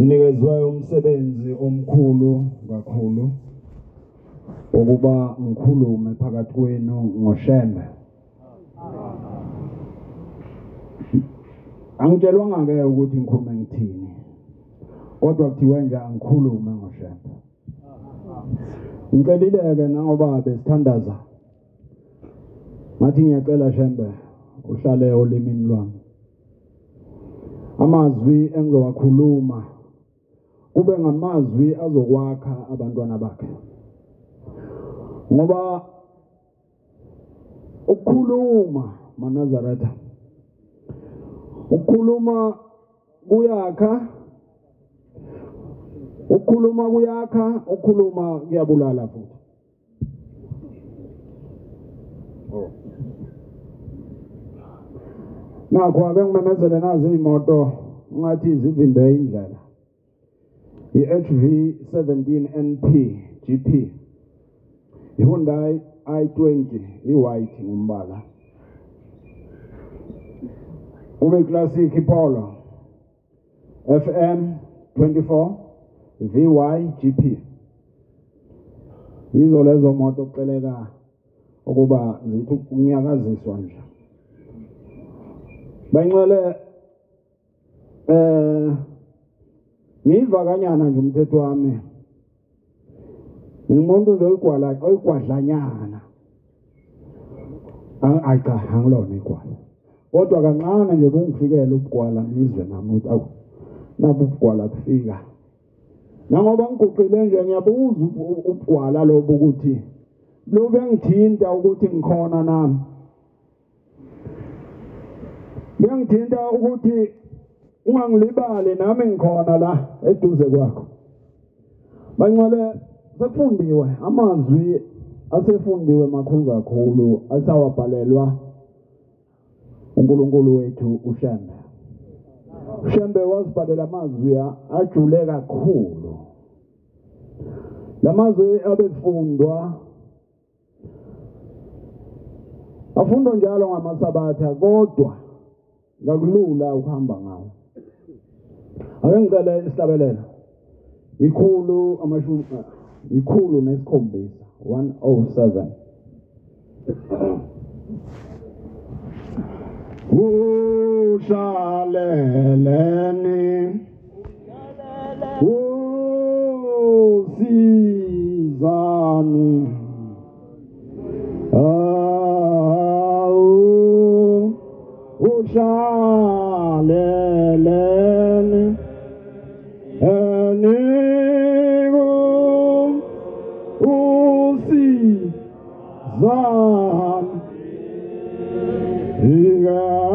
Nginikezwe umsebenzi omkhulu kakhulu ukuba ngikhulume phakathi kwenu ngoShembe. Angitshelwanga ke ukuthi ngikhulume ngithini. Kodwa kuthiwe nje angikhulume ngoShembe. Ngicelile ke nangoba besithandaza. Ngathi ngiyacela Shembe uhlale olimini lwami. Amazwi engizowakhuluma kube ngamazwi azokwakha abantwana bakhe. Ngoba ukukhuluma maNazaretha, ukukhuluma kuyakha, ukukhuluma kuyabulala futhi. Nakho ake ngimemezele nazi imoto ngathi zivimbe indlela. I-HV17 NP GP, i-Hyundai i20 i-white ngombala, kube classic Polo FM 24 VY GP. Yizo lezo moto kuceleka ukuba zithi ukunyakaziswa nje. Bayinxele ngiva kanyana nje umthetho wami. Ngimuntu nje oyigwadlanyana. Cha angilona igwala. Kodwa kancane nje kungifikela ubugwala ngizwe nami ukuthi awu nabu ubugwala kufika. Nangoba ngiguqile nje ngiyabuza ubugwala lobo ukuthi lobe ngithinta ukuthi ngikhona nami. Ngiyangithinta ukuthi ungangilibali nami ngikhona la eduze kwakho. Banqale sekufundiwe amazwi asefundiwe makhulu kakhulu asawabhalelwa uNkulunkulu wethu uShembe. uShembe wasibhalela amazwi ajule kakhulu. Lamazwi abefundwa afundwa njalo ngamasabatha kodwa ngakulula ukuhamba ngawo. Ake ngicela isihlabelela. Ikhulu nesikhombisa 107. Ushaleleni usizani ushaleleni enigu usizani igauyo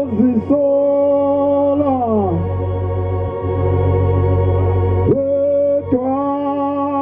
uzisola etwazisho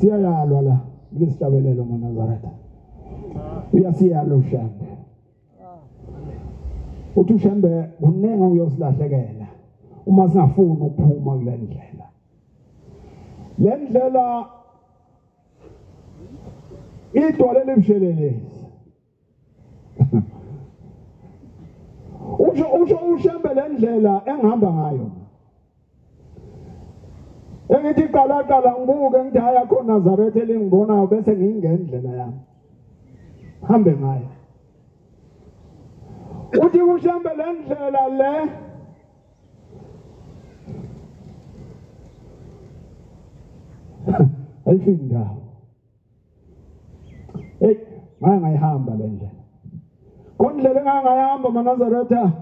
Siyayalwa la kulesihlabelelo ngoNazaretha. Uyasiyala uShembe. Uthi uShembe kunenga uyosilahlekela uma singafuni ukuphuma kule ndlela. Le ndlela idwala lebushelelezi. Usho uShembe le ndlela engihamba ngayo. Engithi qala ngibuke ngithi haya khona Nazaretha elingibonayo bese ngingendlela yami. Hambe ngayo. Uthi uShembe le ndlela le ayifiki ndawo. Ngayihamba le ndlela. Kondlela engangayihamba maNazaretha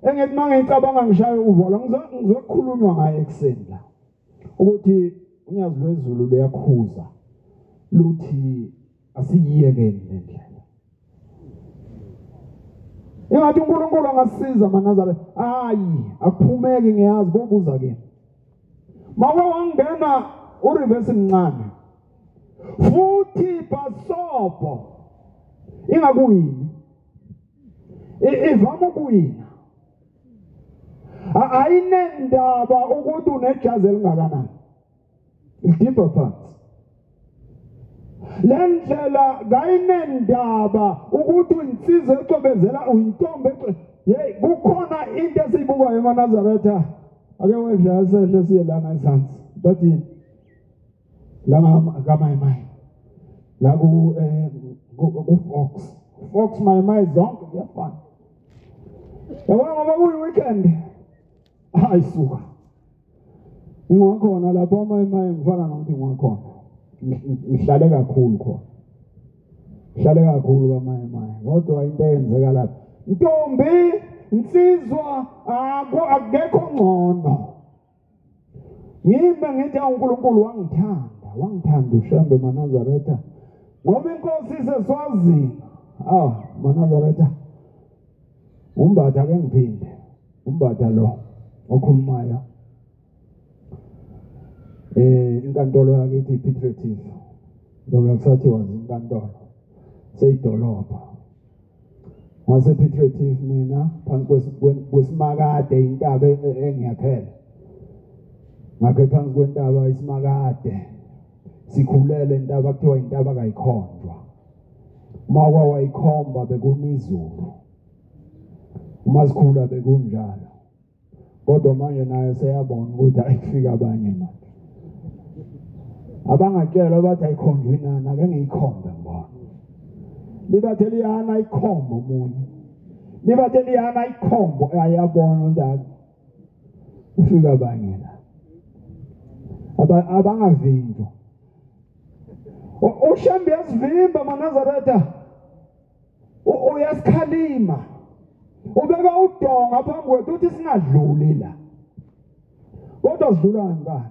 engithi mangicabanga ngishaya uvolo ngizokhulunywa ngaye ekseni la. Ukuthi unyazi lwezulu luyakhuza luthi asiyiyekeni le ndlela. Ingathi uNkulunkulu angasiza maNazaretha. Hayi, akuphumeki ngiyazi bobuza ke. Mawe wangena ureverse mncane. Futhi basopo. Ingakuyini. Ivama kuyini. Ayinendaba ukuthi unejazi elingakanani. Deeper parts. Le ndlela kayinendaba ukuthi insizwe ecobezela uyintombi kukhona into esiyibukayo eMaNazaretha. Ake wedla sehle siye lana eSansi. Bathi la kaMayimayi. La ku Fox Mayimayi zonke kuyafana. Yabona ngoba kuyi weekend. Ayisuka. Ngiwakhona lapho Mayimayi ngifana nokuthi ngiwakhona. Ngihlale kakhulu khona. Ngihlale kakhulu kaMayimayi. Kodwa into eyenzeka lapha. Ntombi, insizwa akekho ngcono. Yimi ngithi uNkulunkulu wangithanda uShembe maNazaretha. Ngoba inkosi iseswazini. maNazaretha. Umbatha ke ngiphinde. Umbatha lo okhulumayo. Inkantolo yakithi iPetrative. Ngoba kusathi wazi inkantolo. Seyidolobha. Wase Petrative mina phansi kwesimakade intaba engiyakhela. Ngakhe phansi kwentaba isimakade. Sikhulele intaba kuthiwa intaba kayikhonjwa. Mawa wayikhomba bekunizulu. Uma sikhula bekunjalo. Kodwa manje naye seyabona ukuthi ayifika abanye manje. Abangatshela bathi ayikhonjwe inana ake ngiyikhombe ngibona. Libathe liyana ayikhombe umunye. Libathe liyana ayikhombe ayabona ndaba. Ufika abanye la. Abangavinjwa. uShembe yasivimba maNazaretha. Uyasikhalima. Ubeka udonga phambi kwethu uthi singadluli la. Kodwa sidlula ngani?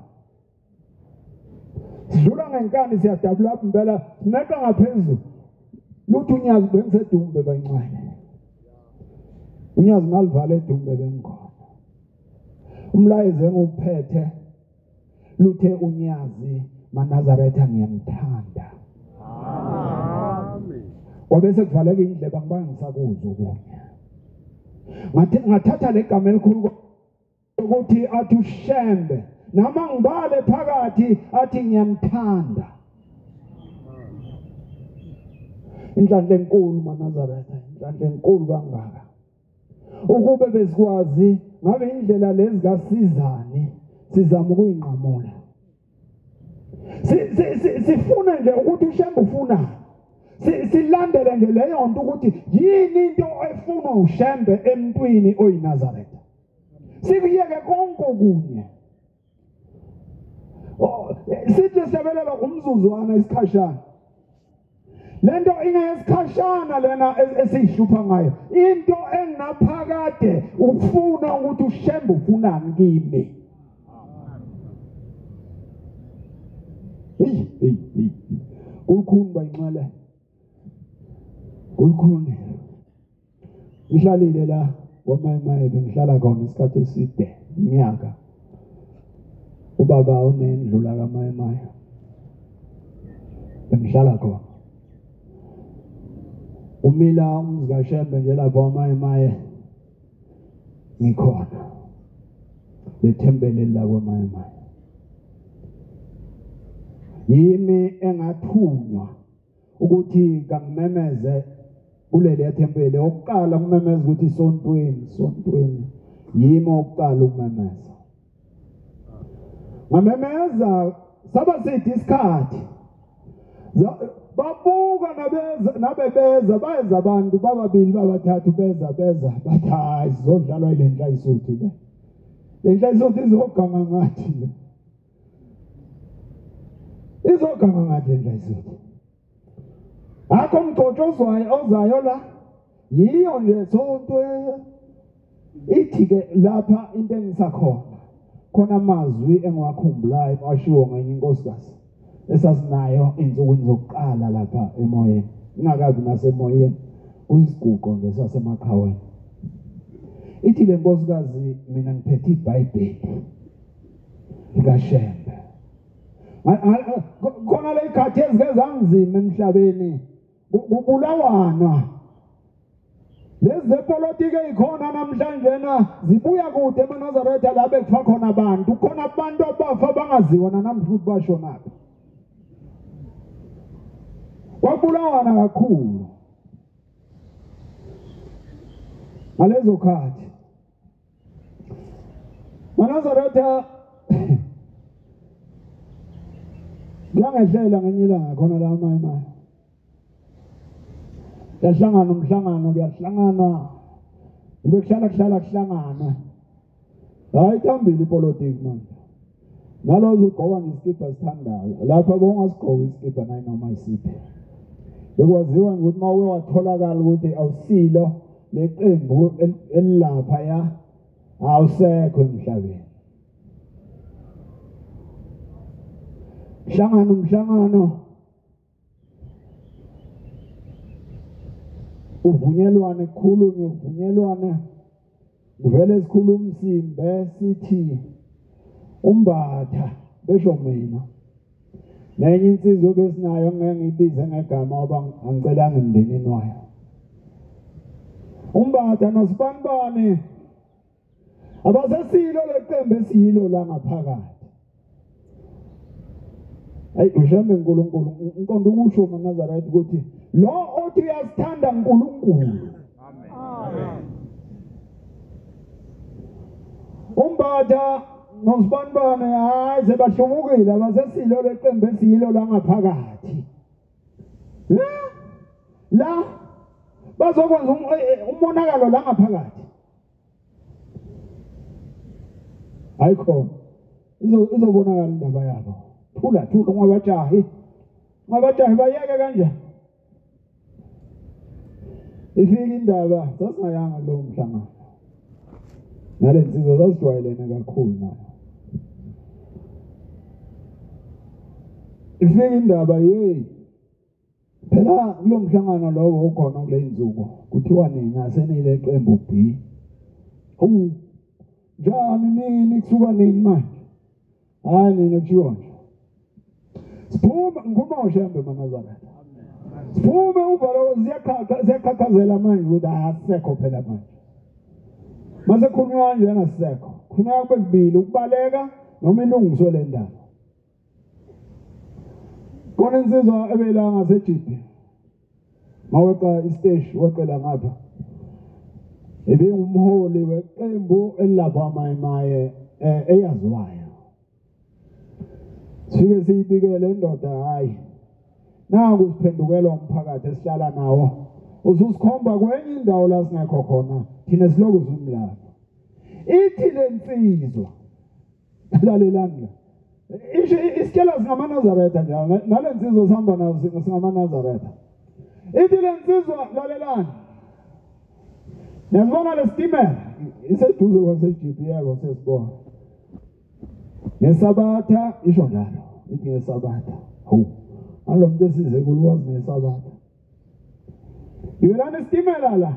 Sidlula ngenkani siyadabula impela sineka ngaphezulu. Luthi unyazi bengisedumbe bayincane. Unyazi ngalivala edumbe bengikhona. Umlayezo enguphethe luthe unyazi maNazaretha ngiyamthanda. Amen. Kwabese kuvaleka indlebe ngibanga ngisakuzwa ukunya. Ngathatha legama elikhulu ukuthi athi uShembe nama ngibale phakathi athi ngiyamthanda. Inhlanhla enkulu maNazaretha, inhlanhla enkulu kangaka. Ukube besikwazi ngabe indlela lezi kaSizani sizama ukuyinqamula. Sifuna nje ukuthi uShembe ufuna. Silandele nje leyo nto ukuthi yini into efuna uShembe emntwini oyiNazaretha. Sikuyeke konke okunye. Sithi siyabelela umzuzwana isikhashana. Lento ingesikhashana lena esihlupha ngayo. Into engaphakade ukufuna ukuthi uShembe ufunani kimi. Kukhulu bayinxele. Kukhulu. Ngihlalile la kwaMayimayi bengihlala khona isikhathi eside, iminyaka. Ubaba onendlula kaMayimayi. engihlala khona. Umila umzikashembe nje lapha amaye ngikhona lethembele la kwamaye. Yimi engathunywa ukuthi kangimemeze kuleli thempeli oqala kumemeza ukuthi sontweni yimi oqala ukumemeza. Ngamemeza saba sithi isikhathi babuka nabebeza bayeza abantu bababili babathathu beza bathi hayi sizodlalwa ile nhlayisuthi le. Le nhlayisuthi izoganga ngathi le. Izoganga ngathi le nhlayisuthi. Akho mgcotshozwayo ozayo la yiyo nje sonto ithi ke lapha into engisakhona khona amazwi engiwakhumbulayo ashiwo ngenye inkosikazi esasinayo insukwini zokuqala lapha emoyeni ngakazi nasemoyeni usiguqo nje sasemakhaweni. Ithi le nkosikazi mina ngiphethe iBhayibheli likaShembe khona le ikhathi ezike zanzima emhlabeni kubulawana lezi zepolitiki ezikhona namhlanje na zibuya kude eMnazaretha la bekufa khona abantu khona abantu abafa bangaziwa namhlanje ukuthi bashonaphi. Kwabulawana kakhulu ngalezo khathi eMnazaretha ngangehlela ngenye ilanga khona la amaye yahlangana umhlangano kuyahlanganwa kuhlala kuhlangana hayi phambili ipolitiki manje nalozo ugqoka ngesikipa sithandayo lapha bongasigqoka isikipa nayi noma isiphi bekwaziwa ukuthi mawuke watholakala ukuthi awusilo leqembu elilapha ya awusekho emhlabeni. Umhlangano uvunyelwane kukhulunywe uvunyelwane kuvele isikhuluma Msimbe sithi Umbatha besho mina nenye insizwe besinayo ngeke ngibize ngegama ngoba angicela ngemndenini wayo. Umbatha noSibanibani abasesilo leqembu esilo la ngaphakathi. Ayi ushame uNkulunkulu inkonzo ukusho eMnazaretha ukuthi lo othi uyasithanda uNkulunkulu. Amen. Umbatha noSibanibani hayi sebahlumukile abasesilo leqembu esilo la ngaphakathi. La bazokwenza umonakalo la ngaphakathi. Ayikho izobonakala indaba yabo. Thula ngabajahi bayeke kanje. Ifika indaba sasingayanga lo mhlangano. Nale nsizwa zasijwayelene kakhulu nayo. Ifika indaba phela kulo mhlangano lowo ukhona kule insuku kuthiwa nina asenile qembu B. Njani nini kusuka nini manje? Hayi nina kushiwo nje. Siphuma ngoma uShembe eMnazaretha. Siphuma uvalo ziyakhakhazela manje ukuthi asekho phela manje. Mase khulunywa nje ngasekho. Khona kubili ukubaleka noma ilungiso lendaba. Kona insizwa ebela ngaseJidi. Maweqa istage waqela ngapha. Ebe umholi weqembu elapha amaye eyaziwayo. Sike siyibikele indoda hayi. Naku siphendukela umphakathi esihlala nawo. Ususikhomba kwenye indawo la singekho khona. Thina siloku simlapha. Ithi lensizwa. Lalelanga. Isikela singamaNazaretha njalo. Nalensizwa sihamba nazo singamaNazaretha. Ithi lensizwa lalelanga. Yazibona lesitimela iseduze kwaseJidi yabo sesibona. Ngesabatha isho njalo. Ithi ngesabatha. Alomuntu esize kulwazi ngesabatha. Yilana isitimela la.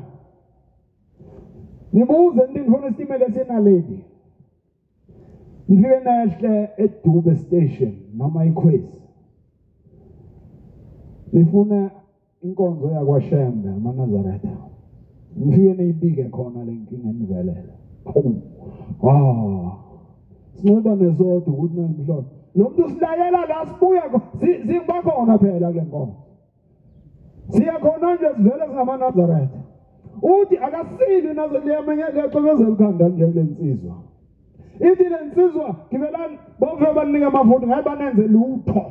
Nibuze ndifuna isitimela esenaledi. Nifike nahle eDube station noma iKwezi. nifuna inkonzo yakwaShembe amaNazaretha. Nifike niyibike khona le nkinga enivelela. Sinqoba nesodwa ukuthi namhlanje lo muntu silayela la sibuya siba khona phela kule nkonzo. Siya khona nje sivele singamaNazaretha. Uthi akasili nazo liyamenye liyacwebezela ikhanda nje lensizwa. Ithi lensizwa gibelani bove banika amafuthi ngabe banenze lutho.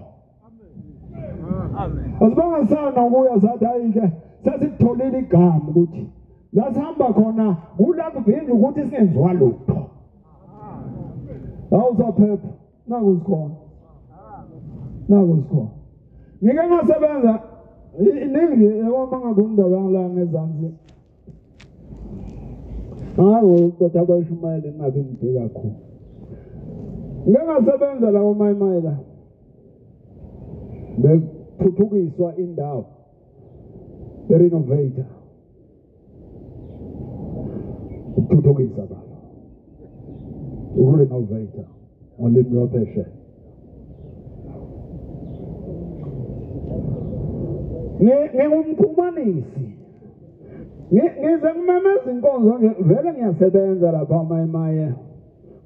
Amen. Asibanga sana ukuya sathi ayike sasitholile igama ukuthi la sihamba khona kula kuvinje ukuthi singenziwa lutho. Awusaphepha naku sikhona. Naku sikhona. Ngike ngasebenza iningi yabona ngakundaba ngala ngezansi. Kodwa kwashumayela ngabe ngibheka kakhulu. Ngike ngasebenza la kwaMayimayela. Bekuthuthukiswa indawo. Renovate. Ukuthuthukisa baba. Renovate. Ngolimi lwapheshe. Ngingumkhumanisi. Ngize ngimemeza inkonzo nje vele ngiyasebenza lapha eMayimaye.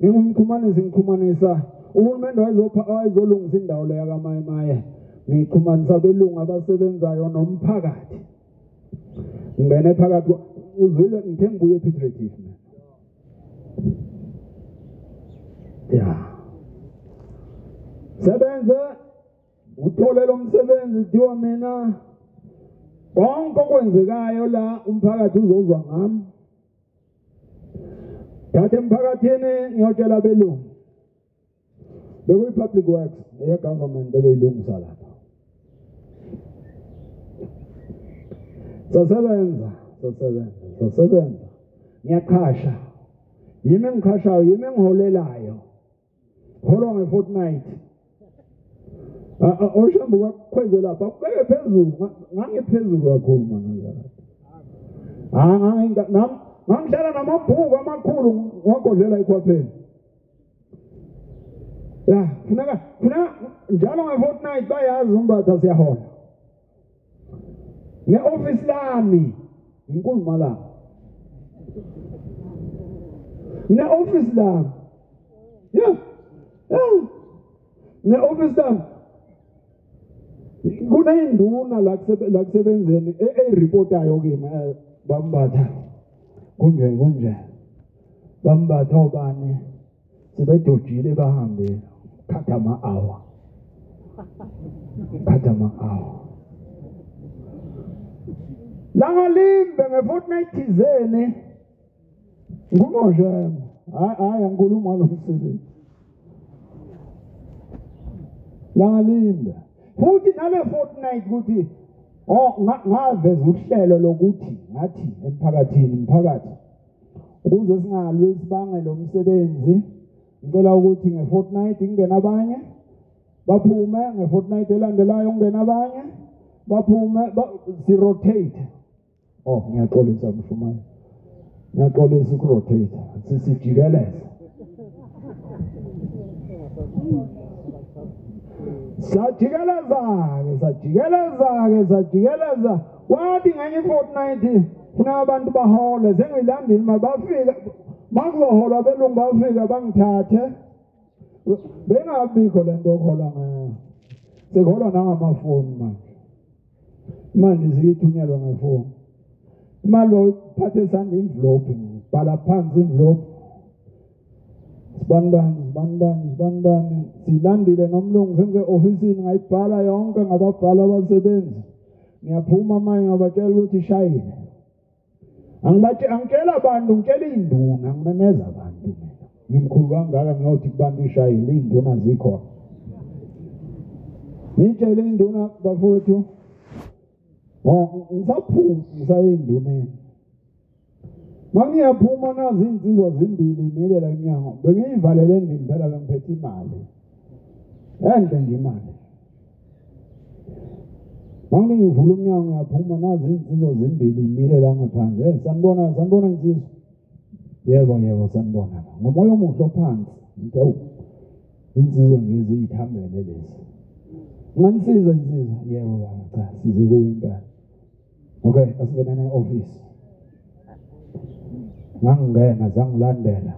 Ngingumkhumanisi ngikhumanisa uhulumeni wayezolungisa indawo leya kaMayimaye. Ngikhumanisa belungu abasebenzayo nomphakathi. Ngene phakathi uzwile ngithe ngibuye ePetrative mina. Ya. Sebenza uthole lo msebenzi kuthiwa mina konke okwenzekayo la umphakathi uzozwa ngami. Thathe emphakathini ngiyotshela belungu. Bekuyi public works eyagovernment ebeyilungisa lapha. Sasebenza. Ngiyaqhasha. Yimi engikhashayo, yimi engiholelayo. Holwa ngefortnight. Oshambu kwakhweze lapha kubeke phezulu ngangiphezulu kakhulu mana. Ngamhlala namabhuku amakhulu ngogodlela ekhwapheni. Ya, funeka njalo ngefortnight bayazi umbatha siyahola. Ne-office lami inkuluma la. Ne-office lami. Yeah. Ne-office lami. Kuneyinduna la kusebenzeni ereportayo kimi bambatha. Kunje. Bambatha obani sebedojile bahambe khatha ama-hour. Langalimbe ngefortnight thizeni ngumoshe hayi angikhuluma ngomsebenzi. Langalimbe futhi nale fortnight ukuthi ngaveza uhlelo lokuthi ngathi emphakathi ukuze singalwe sibange lo msebenzi ngicela ukuthi ngefortnight ingena abanye baphume ngefortnight elandelayo ungena abanye baphume si-rotate. Ngiyaxolisa mfumane. Ngiyaxolisa ukurotate. Sisijikeleza. Sajikeleza. Kwathi ngenye fortnight funa abantu bahole sengilandile mabafika makuzohola belungu bafika bangithathe bengabikho lento okuhola ngayo. Sekuhola nangamafoni manje ziyithunyelwa ngefoni. Imali oyiphathe esandla envelope bhala phansi envelope. Sibanibani silandile nomlungu senze ofisini ngayibhala yonke ngababhala abasebenzi. Ngiyaphuma manje ngabatshela ukuthi shayile. Angitshela abantu ngitshela induna ngimemeza abantu mina. Ngimkhulu kangaka ngiyothi kubantu ishayile induna zikhona. Ngitshela induna bafowethu ngisayinduneni. Mangiyaphuma nazi insizwa zimbili imile la eminyango. Bengiyivalele endlini phela ngiphethe imali. Ende nje imali. Mangivula umnyango ngiyaphuma nazi insizwa zimbili imile la ngaphandle. Sanibona insizwa. Yebo sanibona. Ngomoya omuhle phansi. Ngithi insizwa nje ziyithambele lezi. Nganisiza insizwa yebo baba cha size kuwe impela. Okay asingena ne-office. Ngangena zangilandela.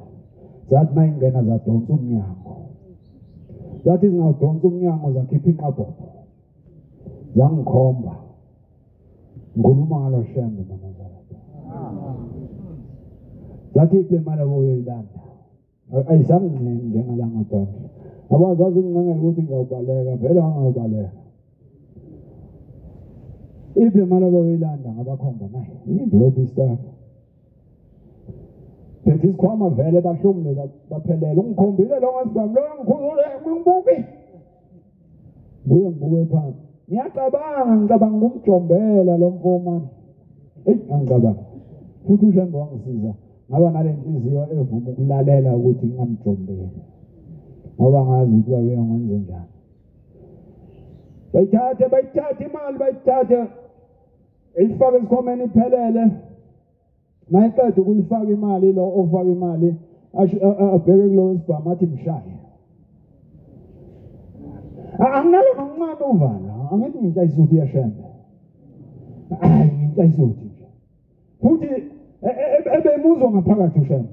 Zathi mayingena zadonsa umnyango. Zathi zingadonsa umnyango zakhipha inqabhobo. Zangikhomba. Ngikhuluma ngalo shembe manazarata. Zathi kule mali oyoyilanda. Ayisamncane njengalanga phansi. Abazazi ngicengela ukuthi ngawubaleka vele angawubaleka. Iple mali oyoyilanda ngabakhomba naye. Envelope istar. Bethi sikhwama vele bahlomule baphelele ungikhombile lo ngasibami lo ngikhuzule ngibuki. Buye phansi. Ngicabanga ukumjombela lo mfowethu. Angicabanga. Futhi ushembe wangisiza. Ngaba nale nhliziyo evuma ukulalela ukuthi ngingamjombeli. Ngoba ngazi ukuthi wayengenze njani. Bayithathe imali bayithathe. Ifake isikhomeni iphelele. Mayiqeda ukuyifaka imali lo ofaka imali abheke kulo wesibhamu athi mshaye. Anginalo noncane uvala. Angithi ngintayisuthi yashembe. Hayi ngintayisuthi nje. Futhi ebemuzwa ngaphakathi ushembe.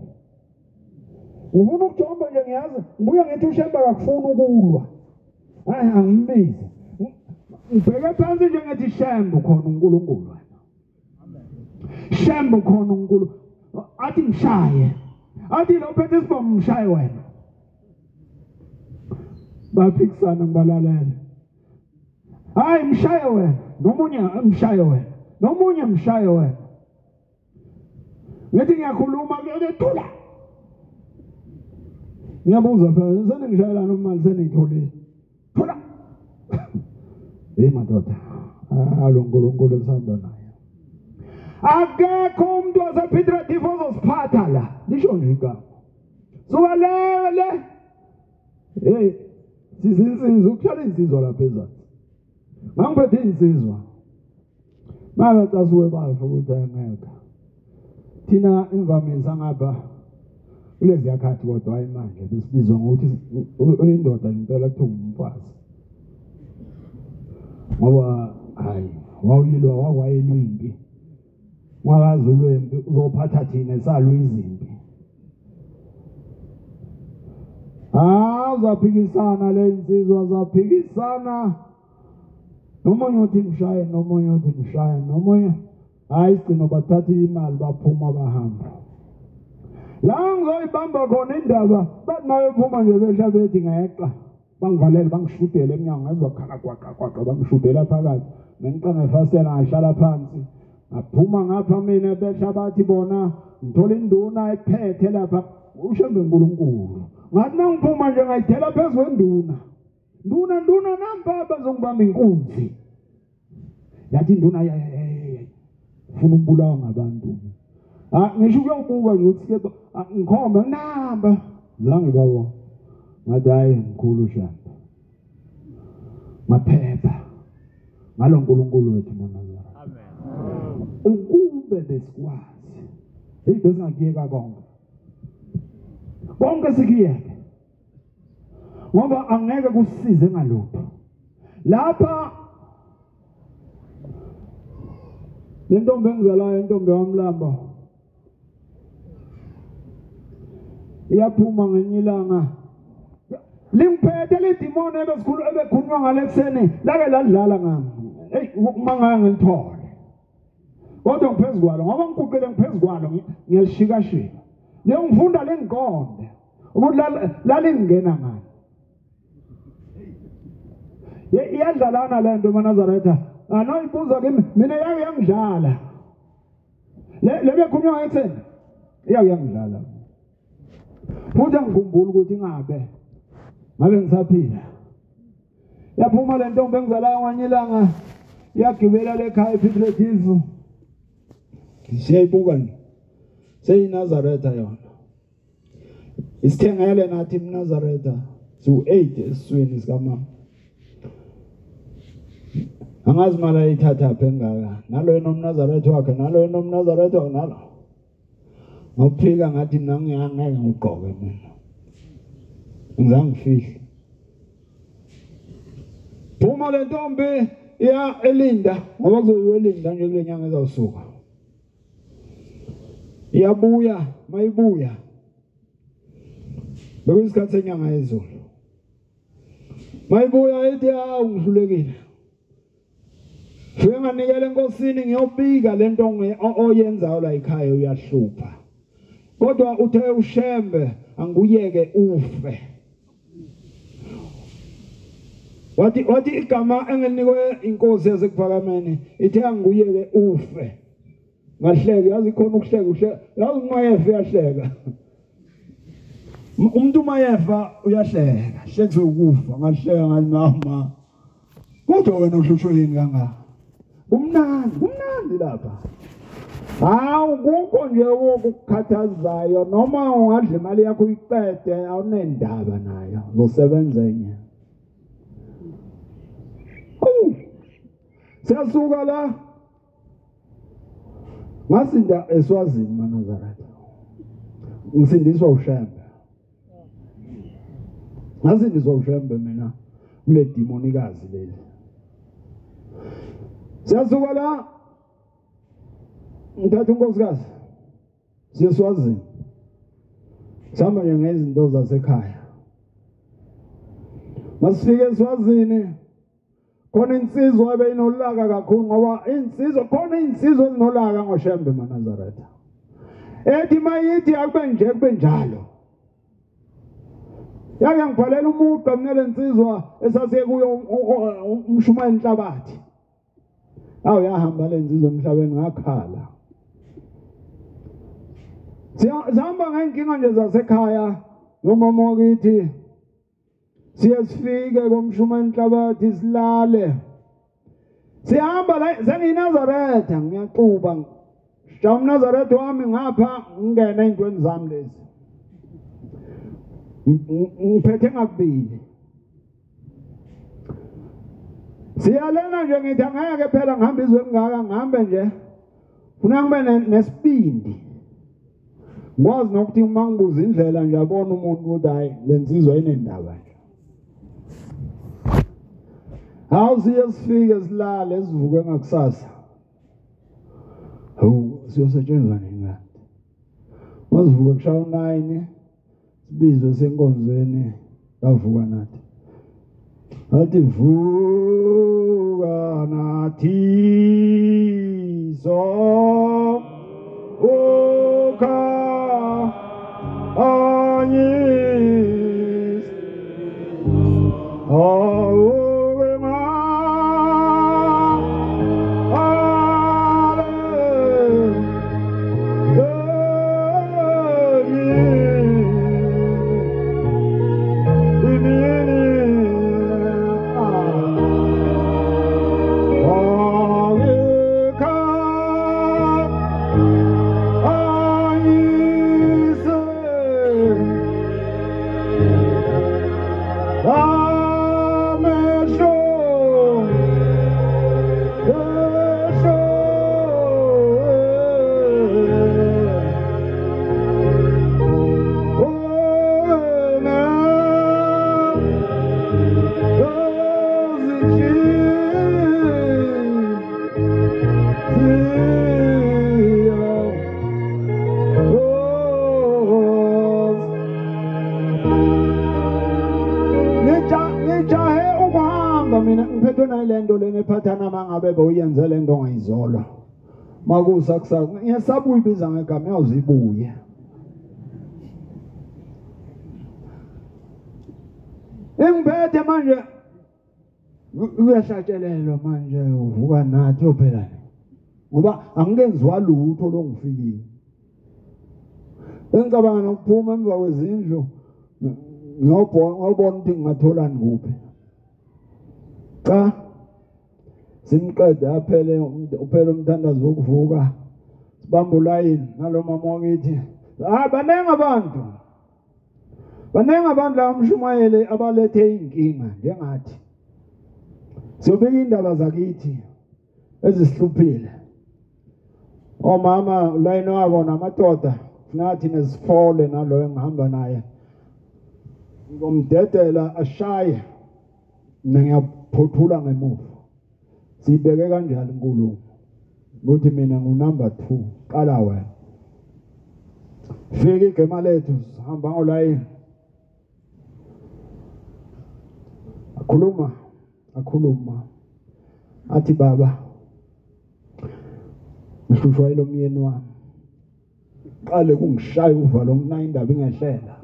Ngifuna ukujomba nje ngiyazi ngibuya ngithi ushembe akufuna ukulwa. Hayi angimbize. Ngibheke phansi nje ngathi shembe khona uNkulunkulu wena. Shembe khona uNkulunkulu. Athi mshaye. Athi lo phethe isibhamu mshaye wena. Baphikisana ngibalalela. Hayi mshaye wena, nomunye mshaye wena. Nomunye mshaye wena. Ngithi ngiyakhuluma kuyethula. Ngiyabuza phela, seningishayelana imali seniyitholile. Thola. Hey madoda. Lo Nkulunkulu esihamba naye. Akekho umuntu wasePetra ozosiphatha la. Lisho nje igama. Suka le. Hey, sizinsizwa ukuthatha insizwa lapha ezantsi. Ngangiphethe insizwa. Mabatasuke bafa ukuthi angeka. Thina imvamisa ngapha kulezi yakhathi kodwa hayi manje besibizwa ngokuthi uyindoda impela kuthiwa umfazi. Ngoba hayi wawuyilwa wakwayelwa impi. Wakazi ulwempi uzophatha thina salwa izimpi. Uzaphikisana le insizwa zaphikisana. Nomunye uthi mshaye, nomunye uthi mshaye, nomunye hayi sigcino bathatha imali baphuma bahamba. La ngizoyibamba khona indaba bathi mayephuma nje behla bethi ngeqa. Bangivalele bangishudele eminyango ngezwa khala kwaqa bangishudela phakathi. Ngicane fasela ngahlala phansi. Aphuma ngapha mina behla bathi bona ngithola induna ephethe lapha ushembe uNkulunkulu. Ngathi mangiphuma nje ngayithela phezulu kwenduna. Nduna namba bazongibamba inkunzi. Yathi induna ufuna ukubulawa ngabantu. Ngisho ukuyobuka nje ukuthi ke ngikhombe nginamba zange babo. Ngathi hayi mkhulu shamba. Maphepha. Ngalo uNkulunkulu wethu manazara. Amen. Ukube besikwazi. Hey besingakiyeka konke. Konke sikiyeke. Ngoba angeke kusisize ngalutho. Lapha le ntombi engizalayo intombi yamlamba. Iyaphuma ngenye ilanga. Limphethe le demon ebekhunywa ngalekuseni lake ladlala ngami. Hey manganga ngilithole. Kodwa ngiphezulu ngoba ngikuqele ngiphezulu ngiyalishikashika. Leyo ngifunda lengiqonde ukuthi lalingena ngani. Iyadlalana le nto maNazaretha. Anoyibuza kimi mina yangidlala. Le bekhunywa ngatheni? Iyangidlala. Futhi ngikhumbula ukuthi ngabe ngisaphila. Yaphuma le ntombi engizalayo nganye ilanga yagibela lekhaya ePetra. Siyayibuka nje. SeyiNazaretha yona. Isithengele nathi iNazaretha su8 esiswini sikamama. Angazi mala ithatha pha engaka. Nalo enomNazaretha wakhe, nalo enomNazaretha nalo. Ngokuphika ngathi ngangeke ngigqoke mina. Ngizange ngifihle. Phuma le ntombi iya elinda ngoba kuzoyiwelinda nje kule nyanga ezawusuka. Iyabuya, mayibuya. Bekuyisikhathi senyanga yezulu. Mayibuya ethi ngihlulekile. Fike nganikele enkosini ngiyobika lento oyenzayo la ekhaya uyahlupha. Kodwa uthe ushembe anguyeke ufe. Wathi igama engilinikwe inkosi yasekuphakameni ithe anguyeke ufe. Ngahleka yazi khona ukuhleka yazi umayefa uyahleka. Umuntu mayefa uyahleka hlekise ukufa ngahleka ngalama. Kodwa wena uhlushwe yini kangaka? Kumnandi lapha. Hawu kukho nje okukhathazayo noma ungadla imali yakho uyiqede awunendaba nayo uzosebenza enye. Siyasuka la masinda eSwazini maNazaretha. Ngisindiswa ushembe. Ngasindiswa ushembe mina kule demonikazi leli. Siyasuka la ngithatha unkosikazi siyeSwazini. Sihamba nje ngezinto zasekhaya. Masifike eSwazini khona insizwa ebeyinolaka kakhulu ngoba khona insizwa ezinolaka ngoshembe maNazaretha. Ethi mayithi akube njalo. Yake ngibhalela umuntu mina insizwa esasiye kuyo umshumayeli Nhlabathi. Yahamba le insizwa emhlabeni ngakhala. Sihamba ngenkinga nje zasekhaya nomama wakithi. Siyasifike komshumayeli Nhlabathi silale. Sihamba la seNazaretha ngiyaquba. Shama Nazaretha wami ngapha ngingena ezintweni zami lezi. Ngiphethe ngakubili. Siyalena nje ngithi angeke phela ngihamba izwe ngaka ngihambe nje. Funa ngibe nesibindi. Ngwazi nokuthi uma ngibuza indlela nje abona umuntu ukuthi hayi lensizwa inendaba nje. Hawu siyasifike silale sivuke ngakusasa. Siyosetshenzwa nini kanti? Masivuke kushaya 9 sibizwe senkonzweni bavuka nathi. Athi vuka nathi so ukha anyis mina ngiphethe nalento lenephathana mangabe boyenze lento ngayizolo makusa kusasa ngiyasaba uyibiza ngegama yazibuye engiphethe manje uyahlatshelelwa manje uvuka nathi ophela ngoba angikenziwa lutho longifikile engicabanga nokuphuma emva kwezindlu ngiyobona ukuthi ngingatholani kuphi cha simqede uphele umthandazo wokuvuka sibamba ulayini nalo mama wakithi baningi abantu la umshumayeli abalethe inkinga njengathi siyobika indaba zakithi ezisihluphile omama ulayini wabo namadoda nathi nesifole nalo engihamba naye ngomdedela ashaye ngiyaphothula ngemuva sibeke kanjalo inkulumo ukuthi mina ngunumber 2 qala wena fika igama lethu hamba ngolayini akhuluma athi baba ngihlushwa yilo myeni wami qale kungishaya uvalo ngina indaba ingehlela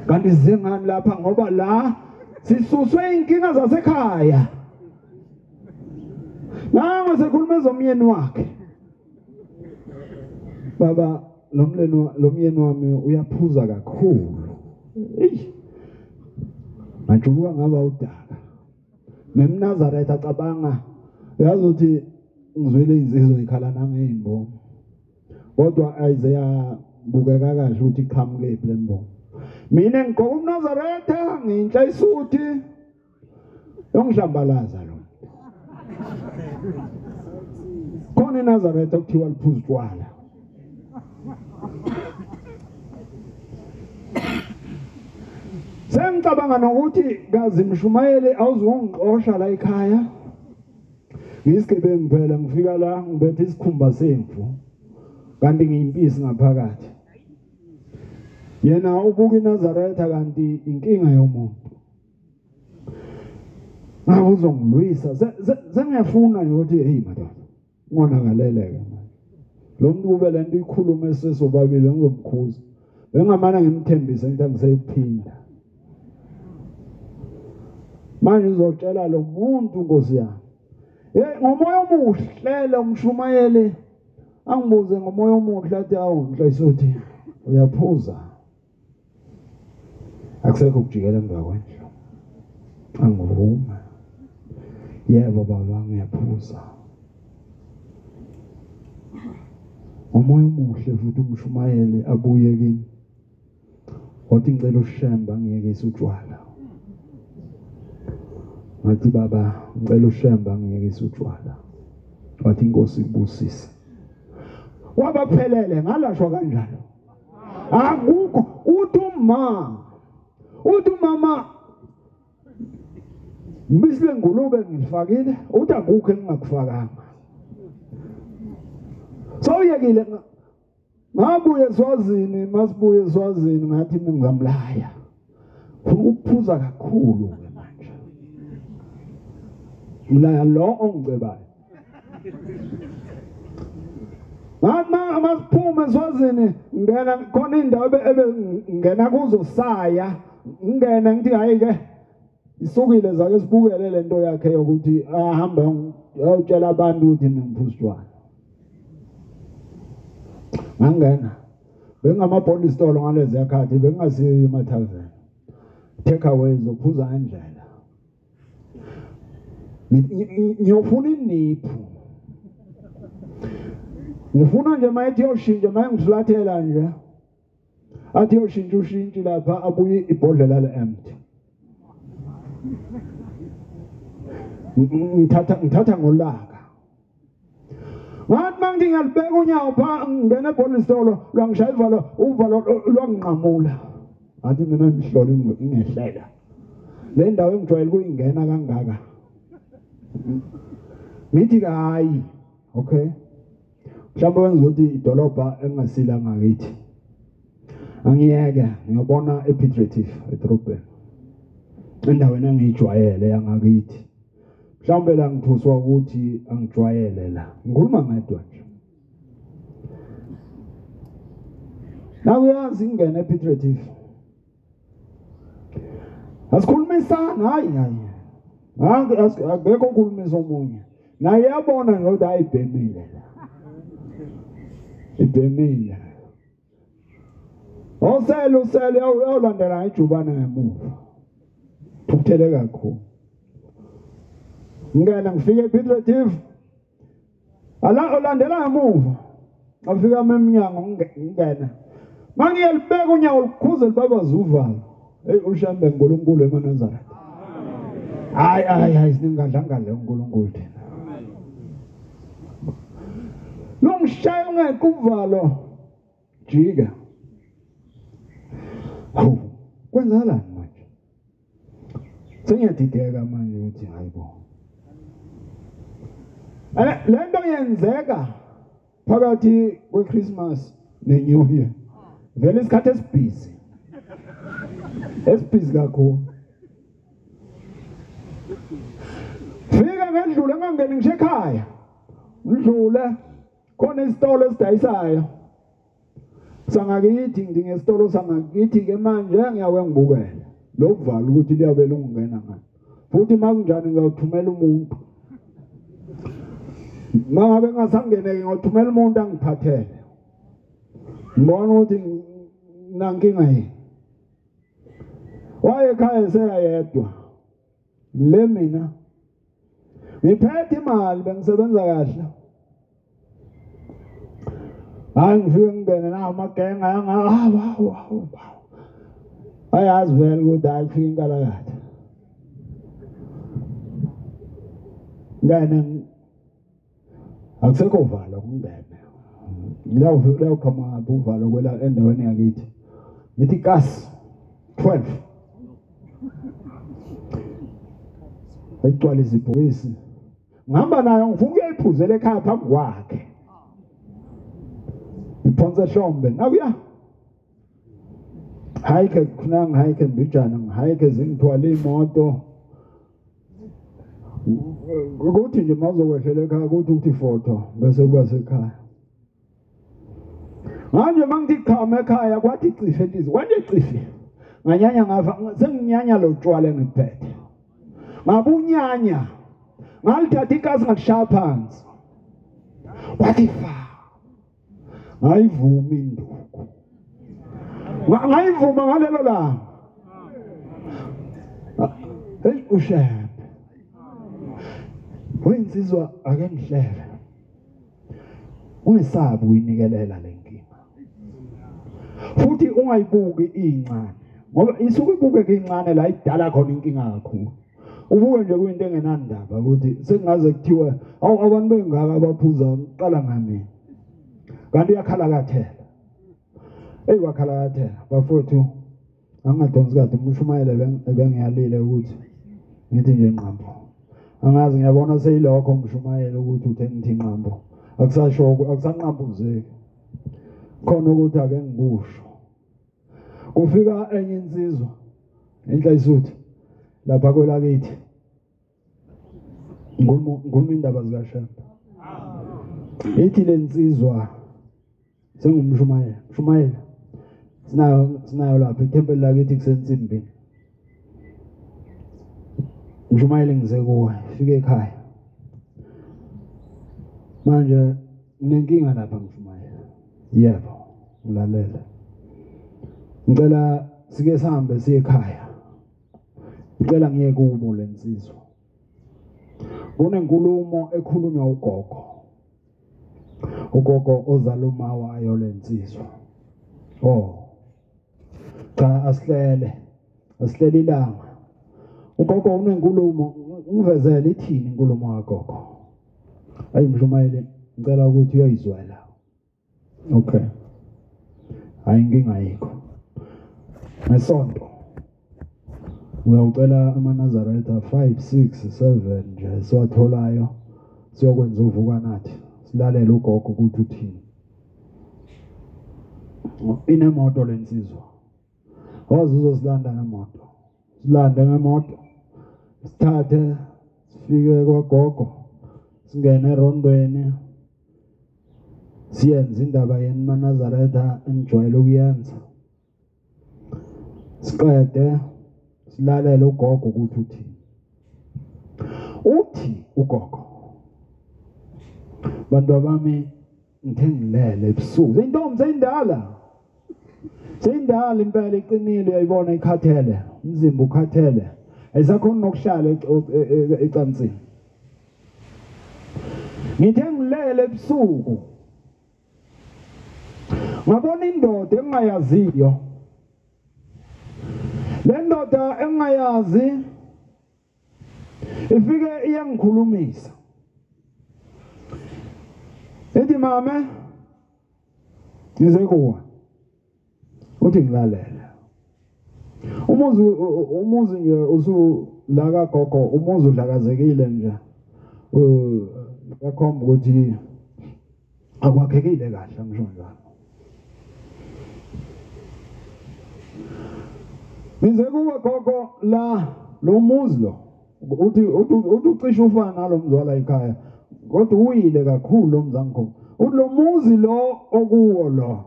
kanti zingani lapha ngoba la sisuswe inkinga zasekhaya nangu sekhuluma ezomyeni wakhe baba lo myeni wami uyaphuza kakhulu Manjuluka ngaba udaka nemNazaretha acabanga yazi ukuthi ngizwele insizwa ikhala nangeyimbomo kodwa Isaiah bukeka kahle ukuthi iqhamuke lembomo mina ngigqoka umNazaretha nginhla isuthi yongihlambalaza lo khona iNazaretha kuthiwa liphuza utshwala Sengicabanga nokuthi kazi Mshumayeli awuzungixosha la ekhaya ngisigebengu phela ngifika la ngibethe isikhumba semvu kanti ngiyimpisi ngaphakathi yena ubuka iNazaretha kanti inkinga yomuntu ngizongilwisa sengiyafuna nje ukuthi hey madodana ngonakaleleke manje lo muntu kube lento ikhuluma esesobabili ngizomkhuza bengamana ngimthembisa into angisayiphinda manje ngizotshela lo muntu Nkosi yami ngomoya omuhle lo Mshumayeli angibuze ngomoya omuhle athi awu Nhlayisuthi uyaphuza akusekho ukujikela emva kwendlu angivuma yebo baba ngiyaphuza ngomoya omuhle futhi uMshumayeli abuye kimi wathi ngicela ushemba ngiyekise utshwala ngathi baba ngicela ushemba ngiyekise utshwala wathi Inkosi ibusise wabaphelele ngalashwa kanjalo akukho uthi umama mbisile ngulube ngifakile uthi akukho engingakufakanga sawuyekile ngabuye eSwazini masibuye eSwazini ngathi mina ngizamlaya ukuphuza kakhulu manje mlaya lo ongicebayo masiphume eSwazini ngena khona indawo ngena kuzo saya ngene ngithi hayi ke isukile zake sibukele lento yakhe yokuthi ahamba uyotshela abantu ukuthi ngiphuza utshwala ngangena bengamabholi store ngalezi yakhathi bengasiyo emathaveni take away zophuza endlela ngiyofuna iniphu ngifuna nje mayithi yoshintsha mayengiflathela nje athi yoshintsha ushintshi lapha abuye ibhodlela le-empty ngithatha ngolaka ngathi manje ngiyalibeka unyawo pha ngene ebholi store lwangishaya uvalo lwanginqamula athi mina ngihlole ingehlela le ndawo engijwayele kuyingena kangaka ngithi hayi okay mhlawumbe wenza ukuthi idolobha engasila ngakithi angiyeke ngiyabona ePetrative edrobheni endaweni engijwayele yangakithi mhlawumbe la ngithuswa ukuthi angijwayele la ngikhuluma ngedwa nje nawe uyazi ngene ePetrative asikhulumisana hayi akekho ukhulumisa omunye naye yabona ukuthi ayibhemile la ibhemile usele uyolandela ijubana ngemuva ukuthele kakhulu ngena ngifike ePetrative ala olandela ngemuva afika eminyango ngingena mangiyelibeka unyawo likhuze libabaza uvalo ushambe uNkulunkulu eManazaretha hayi siningadlanga le uNkulunkulu thina longishaya ungekho uvalo jika kwenzakalani manje sengiyadideka manje ukuthi hayibo. Lento yenzeka phakathi kweChristmas neNew Year. Vele isikhathi esibhizi. Esibhizi kakhulu. Fika ngedlule ngangeni ngisho ekhaya. Ngidlule khona isitolo esidayisayo. Sangakithi ngidinga isitolo sangakithi ke manje ngiyake ngibukele. Lokuvala ukuthi liyabe lungena ngani. Futhi makunjani ngawuthumela umuntu. Mangabe ngasangene ngawuthumela umuntu angiphathele. Ngibona ukuthi nankinga yini. Waye ekhaya seyayedwa. Le mina ngiphethe imali bengisebenza kahle. Hayi ngifike ngene na amagenga wow. Ayazi vele ukuthi ayifika inkalakatha. Ngane akusekho uvalo kungene. Ngilawufika khama uvalo kwela endaweni yakithi. Ngithi kasi 12. Ayigcwala izibhokisi. Ngihamba nayo ngifuna ukuyiphuzela ekhaya phambi kwakhe. Iphonse hlombe nakuya. Hayike khona ngihayike mbijana ngihayike zingithwala imoto. Ukuthi nje mazokwehlela ekhaya ukuthi ifoto bese kuba sekhaya. Manje mangithi qhama ekhaya kwathi icife ndizi. Kwanje icife. Nganyanya ngafa senginyanya lo tshwala ngiphethe. Ngabunyanya. Ngalithatha ikasi ngashaya phansi. Wathi fa. Ngayivuma induku. Ngayivuma ngalelo langa. Hey ushebe. Wensizwa ake ngihlele. Ungesabi uyinikelela lenkinga. Futhi ungayibuki incane. Ngoba isuke ibuke incane la idala khona inkinga kakhulu. Ubuke nje kuyinto engenandaba ukuthi sengaze kuthiwe abantu bengaka abaphuza uqala ngami. Kanti yakhalakathela. Wakhalakathela bafowethu angadonsi kade umshumayela bengiyalile ukuthi ngithi nje nqambo. Angazi ngiyabona seyilokho umshumayela ukuthi uthe ngithi nqambo. Akusashoko akusanqambuzeki. Khona ukuthi ake ngikusho. Kufika enye insizwa enhla isuthi lapha kwelakithi. Nguluma indaba zikaShembe. Ithi lensizwa sengumshumayela. Mshumayela. Sinayo lapha ithempeli lakithi kusensimbini. Mshumayela ngize kuwe fike ekhaya. Manje nginenkinga lapha Mshumayela. Yebo, ngilalela. Ngicela sike sihambe siye ekhaya. Ngicela ngiye kubo lensizwa. Kunenkulumo ekhulunywa ugogo. Ugogo ozaluma wayo lensizwa. Cha asihlele ilanga. Ugogo unenkulumo ungivezele ithini inkulumo kagogo. Hayi Mshumayela ngicela ukuthi uyayizwela. Okay. Hayi inkinga ayikho. Ngesonto uyawucela amaNazaretha 5 6 7 nje siwatholayo siyokwenza uvuka nathi silalela ugogo ukuthi uthini. Inemoto lensizwa. Wazi uzosilanda ngemoto. Silande ngemoto. Sithathe sifike kwagogo. Singene erondweni. Siyenza indaba yeNazaretha enijwayele ukuyenza. Siqede silalela ugogo ukuthi uthini. Uthi ugogo. Bantu bami ngithe ngilele ebusuku. Intombi seyindala. Seyindala impela iqinile uyayibona ikhathele. Umzimba ukhathele. Ayisakhona nokuhlala ecansini. Ngithe ngilele ebusuku. Ngabona indoda engayaziyo. Le ndoda engayazi ifike iyangikhulumisa. Ethi mama ngize kuwe. Uthi ngilalela. umuzi nje usula kagogo umuzi udlakazekile nje yakhomba ukuthi akwakhekile kahle ngisho njalo. Mize kuwe gogo la lo muzi lo uthi ucishe ufana nalo mzwala ekhaya kodwa uyile kakhulu lo mzango. Uthi lo muzi lo okuwo lo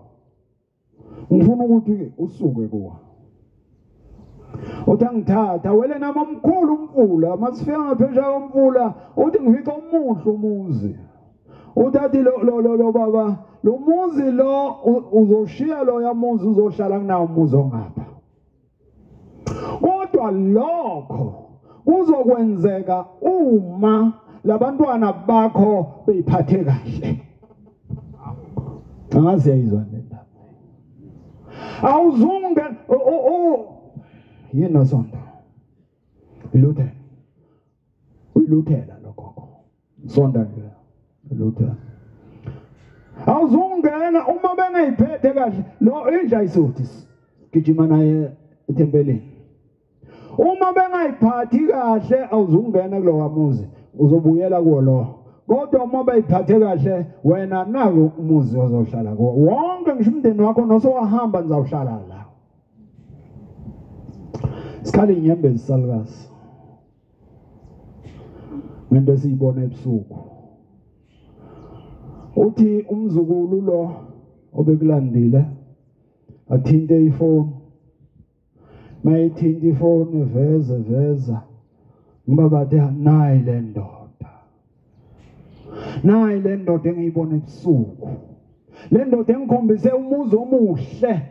ngifuna ukuthi usuke kuwa. Uthi ngithatha wele nama omkhulu umfula masifika ngaphesheya komfula uthi ngifica umuhle umuzi. Uthi lo baba lo muzi lo uzoshiya lo yamuzi uzohlala kunawo umuzi ongapha. Kodwa lokho kuzokwenzeka uma labantwana bakho beyiphathe kahle. Angazi yayizwa lendaba. Awuzunge yena sonto. Iluthe. Uyiluthela lokho. Sonto nje. Iluthe. Awuzungena uma bengayiphethe kahle lo inja isuthi gijima naye etempelini. Uma bengayiphathi kahle awuzungena kulowa muzi uzobuyela kuwo lo. Kodwa uma bayiphathe kahle wena naku umuzi ozohlala kuwo. Wonke ngisho umndeni wakho nosowahamba nizawuhlala la. Sikhali inyembezi salukazi. Ngento esiyibona ebusuku. Uthi umzukulu lo obekulandile athinte ifoni. Mayithinta ifoni veza ngoba bathe nayi le ndoda. Nayi le ndoda engiyibona ebusuku. Le ndoda engikhombise umuzi omuhle.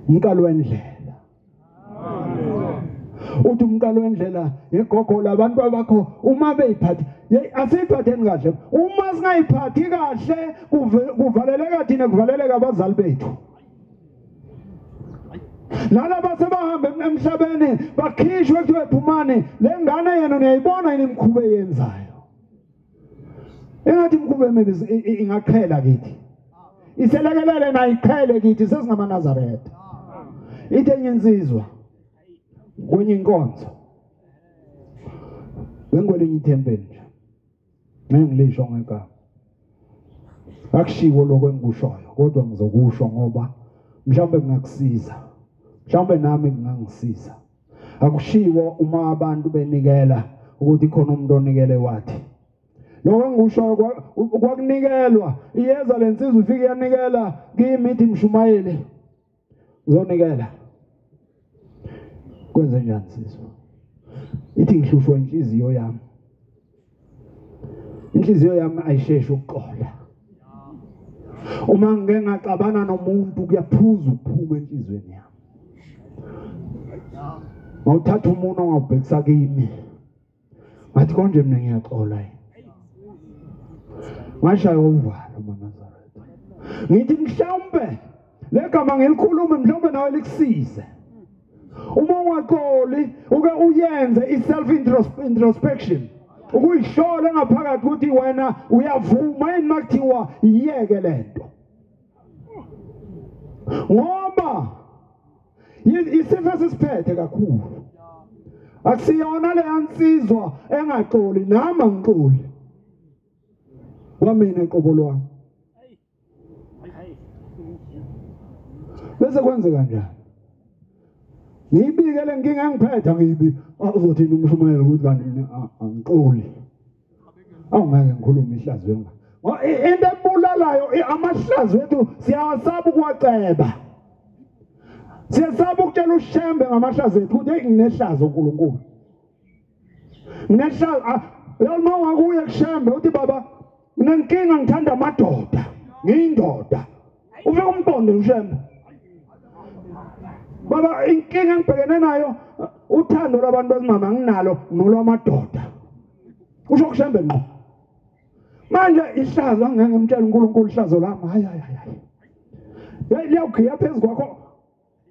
Umqalo wendlela. Uthi umqalo wendlela yegogo labantu abakho uma beyiphathe asiphatheni kahle. Uma singayiphathi kahle kuvaleleka thina kuvaleleka abazali bethu. Nalaba sebahambe emhlabeni bakhishwe kuthiwe phumani lengane yena uyayibona yini imkhuba eyenzayo. Engathi imkhuba maybe ingaqhela kithi. Iselekelele na iqhele kithi sesingama Nazareth. Ithenye insizwa kwenye inkonzo. Bengwelinye ithempeli nje. Ngilisho ngeka. Akushiwo lokho engikushoyo kodwa ngizokusho ngoba mhlawumbe kungakusiza. Mhlawumbe nami ngingangisiza. Akushiwo uma abantu benikela ukuthi khona umuntu onikele wathi. Lokho engikushoyo kwakunikelwa iyeza lensizwe ufike yanikela kimi Mshumayeli. Uzonikela. Kwenze njani sizwe? Ithi ngihlushwa inhliziyo yami. Inhliziyo yami ayisheshi ukuqola. Uma ngeke ngaxabana nomuntu kuyaphuza ukuphuma enhlizweni yami. Mawuthatha umuntu ongabhekisa kimi. Ngathi konje mina ngiyaxola yini. Mashaya uvalo maNazareth. Ngithi mhlawumbe legama ngilikhuluma mhlawumbe nawe likusize. Uma ungaxoli uke uyenze i-self introspection. Ukuyihlola ngaphakathi ukuthi wena uyavuma yini makuthiwa iyeke lento. Ngoba isifo sisiphethe kakhulu. Akusiyona le yansizwa engaxoli nama ngixoli. Wamina eqobo lwami. Bese kwenzeka kanjani? Ngibike le nkinga engiphethe ngibi uzothina uMshumayeli ukuthi kanti mina angixoli. Awungeke ngikhulume ihlazo wenga. Into ebulalayo amahlazo wethu siyawasaba ukuwaceba. Siyasaba ukutshela uShembe ngamahlazo ethu ukuthi nginehlazo uNkulunkulu. Nginehlazo yalma wakuye kuShembe uthi baba nginenkinga ngithanda amadoda. Ngiyindoda. Ufike umqonde uShembe. Baba inkinga engibhekene nayo uthando lwabantu besimama nginalo nolwamadoda. Usho kuShembe ngqo. Manje ihlazo angeke ngimtshela uNkulunkulu ihlazo lami hayi. Liyawukhiya phezulu kwakho.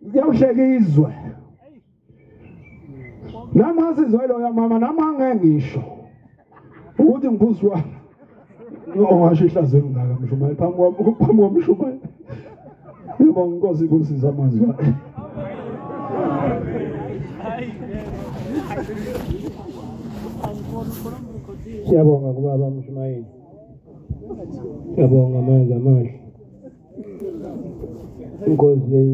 Liyawuhleka izwe. Nami ngasizwe lo yamama nami angeke ngisho. Ukuthi ngibuzwa. Ngisho ihlazo engaka Mshumayeli phambi kwaMshumayeli. Ngiyabonga Nkosi ibusisa amazwi. Siyabonga kubaba Mshumayeli. Siyabonga amandla amahle. Inkosi